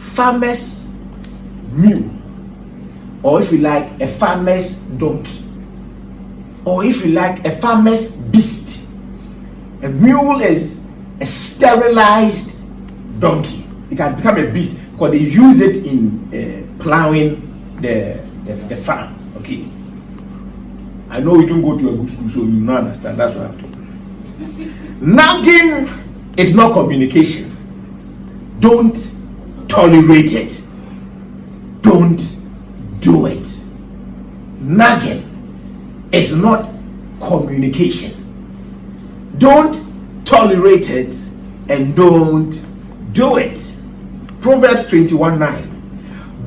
farmer's mule, or if you like, a farmer's donkey, or if you like, a farmer's beast. A mule is a sterilized donkey. It has become a beast because they use it in plowing the farm. Okay. I know you don't go to a good school, so you don't understand. That's what I have to do. Nagging is not communication. Don't tolerate it. Don't do it. Nagging is not communication. Don't tolerate it and don't do it. Proverbs 21:9.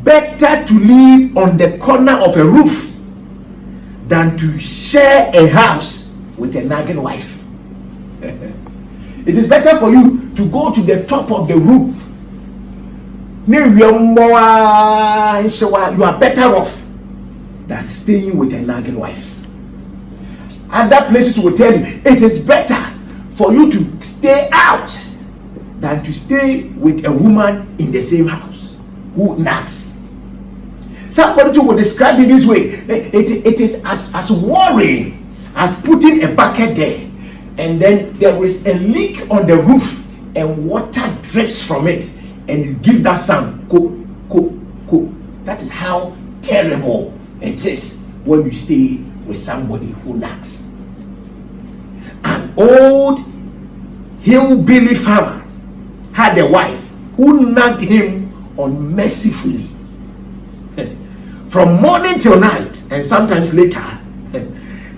Better to live on the corner of a roof than to share a house with a nagging wife. It is better for you to go to the top of the roof. You are better off than staying with a nagging wife. Other places will tell you it is better for you to stay out than to stay with a woman in the same house who nags. Somebody will describe it this way. It is as worrying as putting a bucket there, and then there is a leak on the roof and water drips from it, and you give that sound, ko, ko, ko. That is how terrible it is when you stay with somebody who nags. An old hillbilly farmer had a wife who nagged him unmercifully. From morning till night, and sometimes later,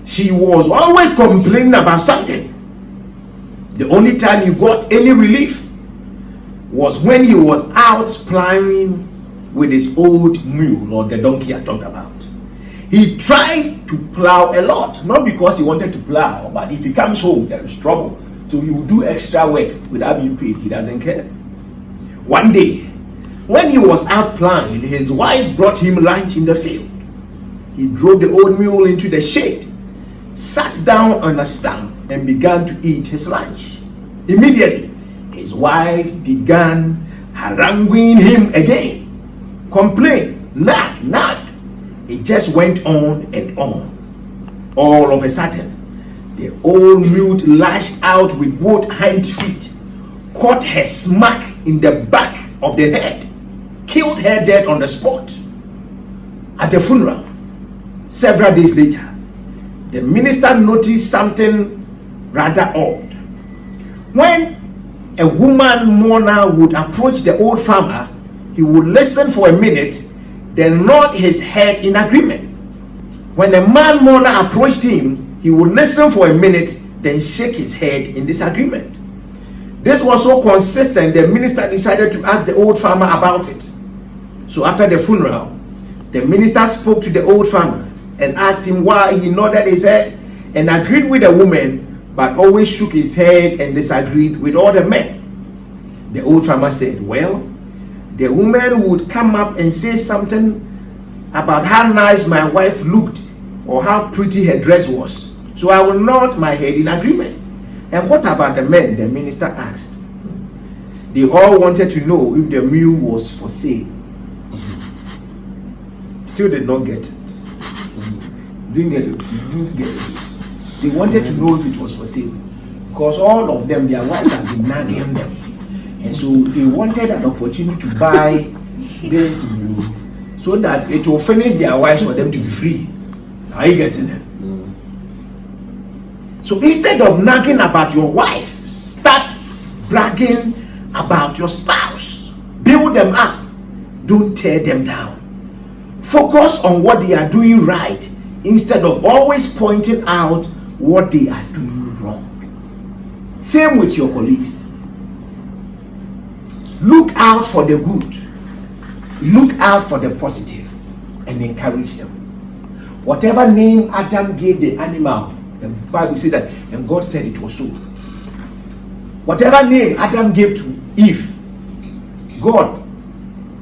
she was always complaining about something. The only time he got any relief was when he was out plowing with his old mule, or the donkey I talked about. He tried to plow a lot, not because he wanted to plow, but if he comes home, there is trouble. So he will do extra work without being paid. He doesn't care. One day, when he was out plowing, his wife brought him lunch in the field. He drove the old mule into the shade, sat down on a stump, and began to eat his lunch. Immediately, his wife began haranguing him again. Complain, nag, nag. It just went on and on. All of a sudden, the old mule lashed out with both hind feet, caught her smack in the back of the head, killed her dead on the spot. At the funeral, several days later, the minister noticed something rather odd. When a woman mourner would approach the old farmer, he would listen for a minute, then nod his head in agreement. When a man mourner approached him, he would listen for a minute, then shake his head in disagreement. This was so consistent, the minister decided to ask the old farmer about it. So after the funeral, the minister spoke to the old farmer and asked him why he nodded his head and agreed with the woman, but always shook his head and disagreed with all the men. The old farmer said, well, the woman would come up and say something about how nice my wife looked or how pretty her dress was. So I will nod my head in agreement. And what about the men? The minister asked. They all wanted to know if the mule was for sale. Still did not get it. Didn't get it. Didn't get it. They wanted to know if it was for sale, because all of them, their wives have been nagging them, and so they wanted an opportunity to buy this mule so that it will finish their wives for them to be free. Are you getting it? So instead of nagging about your wife, start bragging about your spouse. Build them up. Don't tear them down. Focus on what they are doing right instead of always pointing out what they are doing wrong. Same with your colleagues. Look out for the good. Look out for the positive and encourage them. Whatever name Adam gave the animal, the Bible said that, and God said it was so. Whatever name Adam gave to Eve, God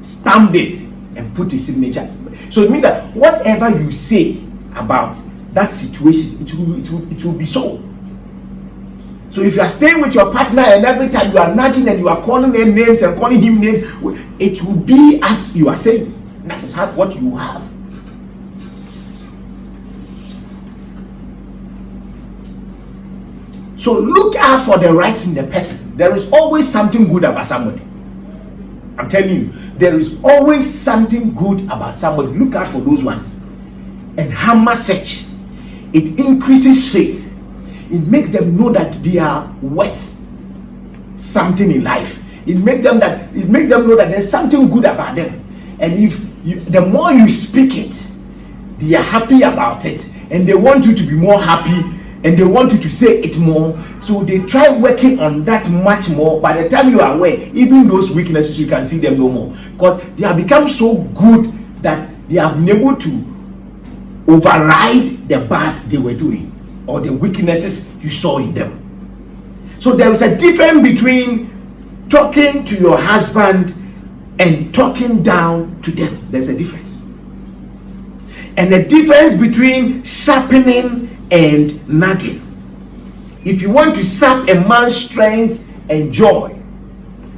stamped it and put his signature. So it means that whatever you say about that situation, it will be so. So if you are staying with your partner and every time you are nagging and you are calling them names and calling him names, it will be as you are saying. That is what you have. So look out for the rights in the person. There is always something good about somebody. I'm telling you, there is always something good about somebody. Look out for those ones. And hammer search. It increases faith. It makes them know that they are worth something in life. It makes them know that there's something good about them. And the more you speak it, they are happy about it, and they want you to be more happy, and they want you to say it more. So they try working on that much more. By the time you are aware, even those weaknesses, you can see them no more, because they have become so good that they have been able to override the bad they were doing or the weaknesses you saw in them. So there is a difference between talking to your husband and talking down to them. There's a difference. And the difference between sharpening and nagging. If you want to sap a man's strength and joy,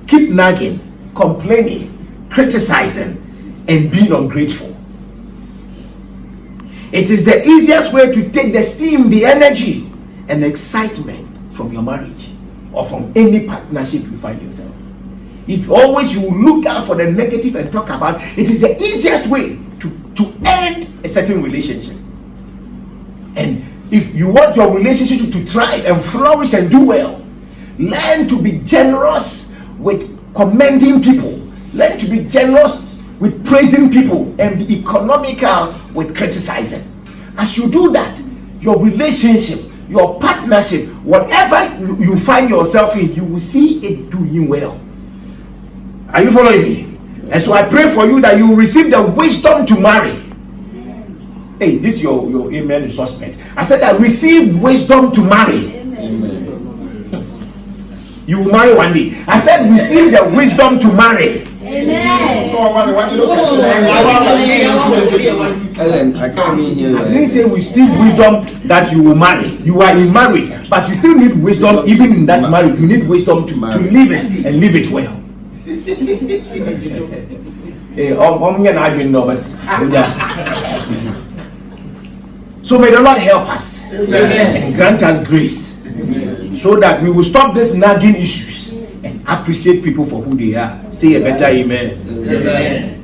keep nagging, complaining, criticizing, and being ungrateful. It is the easiest way to take the steam, the energy, and excitement from your marriage or from any partnership you find yourself. If always you look out for the negative and talk about, it is the easiest way to end a certain relationship. And if you want your relationship to thrive and flourish and do well, learn to be generous with commending people. Learn to be generous with praising people and be economical with criticizing. As you do that, your relationship, your partnership, whatever you find yourself in, you will see it doing well. Are you following me? And so I pray for you that you will receive the wisdom to marry. Hey, this your amen is suspect. I said I receive wisdom to marry. Amen. You will marry one day. I said receive the wisdom to marry. Amen. I didn't say receive wisdom that you will marry. You are in marriage, but you still need wisdom even in that marriage. You need wisdom to live it and live it well. So may the Lord help us. Amen. And grant us grace. Amen. So that we will stop these nagging issues and appreciate people for who they are. Say a better amen. Amen.